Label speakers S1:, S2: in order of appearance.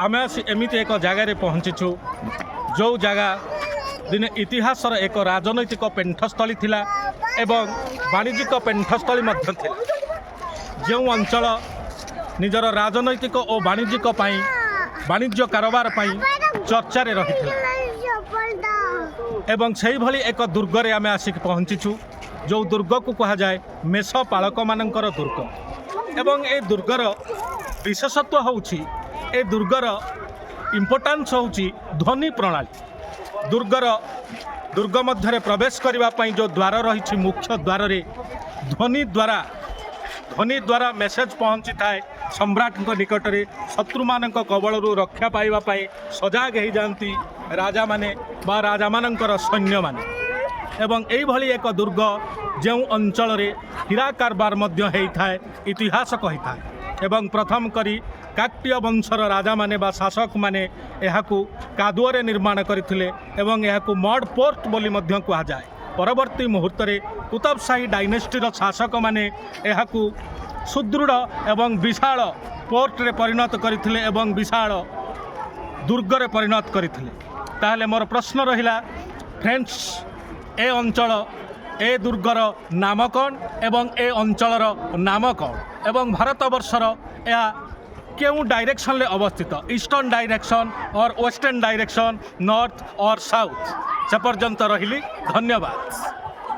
S1: आम एमती एक जगार पहुँचीचु जो जगह दिने इतिहासर एक राजनैतिक पेण्ठस्थली थिला एवं वाणिज्यिक पेण्ठस्थली मध्य थिला। जो अंचल निजर राजनैतिक और वाणिज्यिक वाणिज्य कारोबार चर्चा रही एवं से भली एक दुर्गरे आम आसिक पहुँचीचु जो दुर्ग को कहा जाए मेषपालक मानकर दुर्ग एवं ए दुर्गर विशेषत्व होउछि ए दुर्गर इम्पोर्टान्स होउछि ध्वनि प्रणाली। दुर्ग मध्य प्रवेश करने जो द्वार रही मुख्य द्वार रे ध्वनि द्वारा मेसेज पहुँची थाए सम्राट निकट में शत्रु मान कबलू रक्षा पाइबापी सजाग हो जाती राजा माने बा राजा मानकर सैन्य माने एवं यही एक दुर्ग जो अंचल हीरा कारबार होता है इतिहास कही था एवं प्रथम करी काकटीय वंशर राजा माने बा शासक माने यहाकू कादुअरे निर्माण करथिले एवं यहाकू मड पोर्ट बोली मध्य कहा जाए। परवर्ती मुहूर्त में कुतुब शाही डायनेस्टीर शासक माने यहाकू सुदृढ़ एवं विशाल पोर्ट रे परिणत करथिले एवं विशाल दुर्गरे परिणत करथिले। ताहले मोर प्रश्न रहिला फ्रेंड्स ए अंचल ए दुर्गर नाम कौन एवं ए अंचलर नाम कौन एवं भारत वर्षर या क्यों डायरेक्शन ले अवस्थित ईस्टर्न डायरेक्शन और वेस्टर्न डायरेक्शन नॉर्थ और साउथ से पर्यंत रहिली। धन्यवाद।